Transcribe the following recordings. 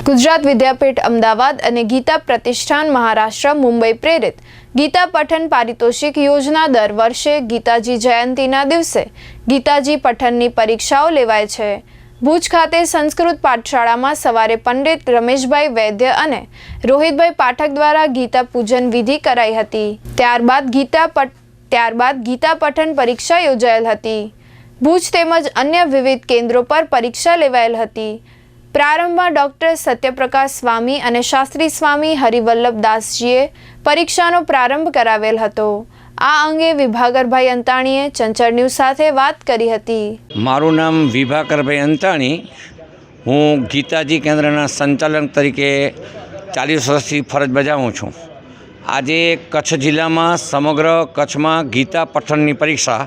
ગુજરાત વિદ્યાપીઠ અમદાવાદ અને ગીતા પ્રતિષ્ઠાન મહારાષ્ટ્ર મુંબઈ પ્રેરિત ગીતા પઠન પારિતોષિક યોજના દર વર્ષે ગીતાજી જયંતીના દિવસે ગીતાજી પઠનની પરીક્ષાઓ લેવાય છે। ભુજ ખાતે સંસ્કૃત પાઠશાળામાં સવારે પંડિત રમેશભાઈ વૈદ્ય અને રોહિતભાઈ પાઠક દ્વારા ગીતા પૂજન વિધિ કરાઈ હતી। ત્યારબાદ ગીતા પઠન પરીક્ષા યોજાયેલ હતી। ભુજ તેમજ અન્ય વિવિધ કેન્દ્રો પર પરીક્ષા લેવાયેલ હતી। પ્રારંભમાં ડૉક્ટર સત્યપ્રકાશ સ્વામી અને શાસ્ત્રી સ્વામી હરિવલ્લભદાસજીએ પરીક્ષાનો પ્રારંભ કરાવેલ હતો। આ અંગે વિભાકરભાઈ અંતાણીએ ચંચળ ન્યૂઝ સાથે વાત કરી હતી। મારું નામ વિભાકરભાઈ અંતાણી, હું ગીતાજી કેન્દ્રના સંચાલક તરીકે 40 વર્ષથી ફરજ બજાવું છું। આજે કચ્છ જિલ્લામાં સમગ્ર કચ્છમાં ગીતા પઠનની પરીક્ષા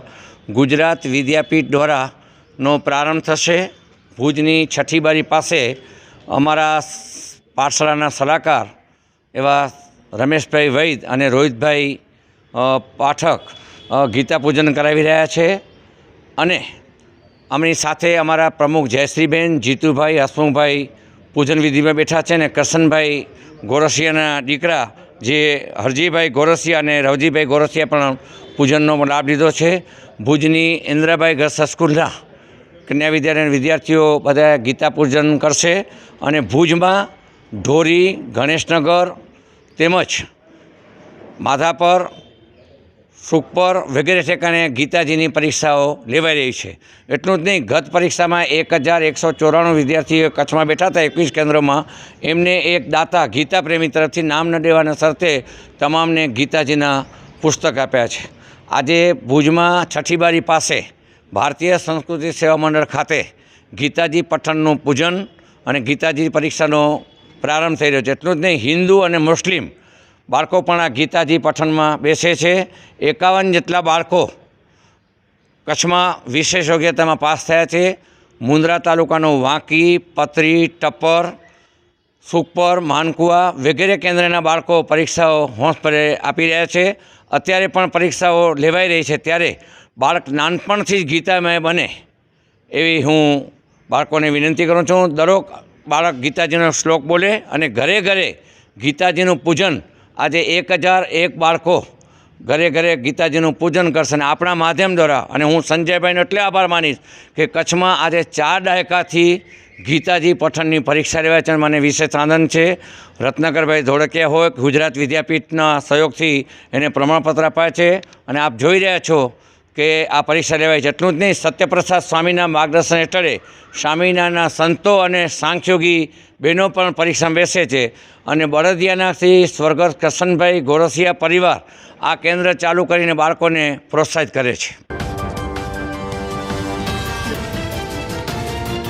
ગુજરાત વિદ્યાપીઠ દ્વારાનો પ્રારંભ થશે। ભુજની છઠ્ઠી બારી પાસે અમારા પાઠશાળાના સલાહકાર એવા રમેશભાઈ વૈદ્ય અને રોહિતભાઈ પાઠક ગીતા પૂજન કરાવી રહ્યા છે અને અમારી સાથે અમારા પ્રમુખ જયશ્રીબેન, જીતુભાઈ, હસમુખભાઈ પૂજન વિધિમાં બેઠા છે અને કરશનભાઈ ગોરસિયાના દીકરા જે હરજીભાઈ ગોરસિયા અને રવજીભાઈ ગોરસિયા પણ પૂજનનો લાભ લીધો છે। ભુજની ઇન્દ્રાબાઈ ગર્લ્સ સ્કૂલના કન્યા વિદ્યાલયના વિદ્યાર્થીઓ બધા ગીતા પૂજન કરશે અને ભુજમાં ઢોરી, ગણેશનગર તેમજ માધાપર, સુખપર વગેરે ઠેકાણે ગીતાજીની પરીક્ષાઓ લેવાઈ રહી છે। એટલું જ નહીં, ગત પરીક્ષામાં 1194 વિદ્યાર્થીઓ કચ્છમાં બેઠા હતા 21 કેન્દ્રોમાં। એમને એક દાતા ગીતા પ્રેમી તરફથી નામ ન દેવાના શરતે તમામને ગીતાજીના પુસ્તક આપ્યા છે। આજે ભુજમાં છઠ્ઠી બારી પાસે ભારતીય સંસ્કૃતિ સેવા મંડળ ખાતે ગીતાજી પઠનનું પૂજન અને ગીતાજી પરીક્ષાનો પ્રારંભ થઈ રહ્યો છે। એટલું જ નહીં, હિન્દુ અને મુસ્લિમ બાળકો પણ આ ગીતાજી પઠનમાં બેસે છે। 51 જેટલા બાળકો કચ્છમાં વિશેષ યોગ્યતામાં પાસ થયા છે। મુન્દ્રા તાલુકાનું વાંકી, પતરી, ટપ્પર, સુખપર, માનકુવા વગેરે કેન્દ્રના બાળકો પરીક્ષાઓ હોંશભરે આપી રહ્યા છે। અત્યારે પણ પરીક્ષાઓ લેવાઈ રહી છે, ત્યારે બાળક નાનપણથી જ ગીતામય બને એવી હું બાળકોને વિનંતી કરું છું। દરેક બાળક ગીતાજીનો શ્લોક બોલે અને ઘરે ઘરે ગીતાજીનું પૂજન આજે 1001 બાળકો ઘરે ઘરે ગીતાજીનું પૂજન કરશે અને આપણા માધ્યમ દ્વારા, અને હું સંજયભાઈનો એટલે આભાર માનીશ કે કચ્છમાં આજે 4 દાયકાથી ગીતાજી પઠનની પરીક્ષા લેવાય છે। મને વિશેષ આનંદ છે। રત્નાકરભાઈ ધોળકિયા હોય, ગુજરાત વિદ્યાપીઠના સહયોગથી એને પ્રમાણપત્ર અપાય છે અને આપ જોઈ રહ્યા છો કે આ પરીક્ષા લેવાય છે। એટલું જ નહીં, સત્યપ્રસાદ સ્વામીના માર્ગદર્શન હેઠળ સ્વામિનારાયણના સંતો અને સાંખ્યોગી બહેનો પણ પરીક્ષામાં બેસે છે અને બળદિયાના શ્રી સ્વર્ગસ્થ કરશનભાઈ ગોરસિયા પરિવાર આ કેન્દ્ર ચાલુ કરીને બાળકોને પ્રોત્સાહિત કરે છે।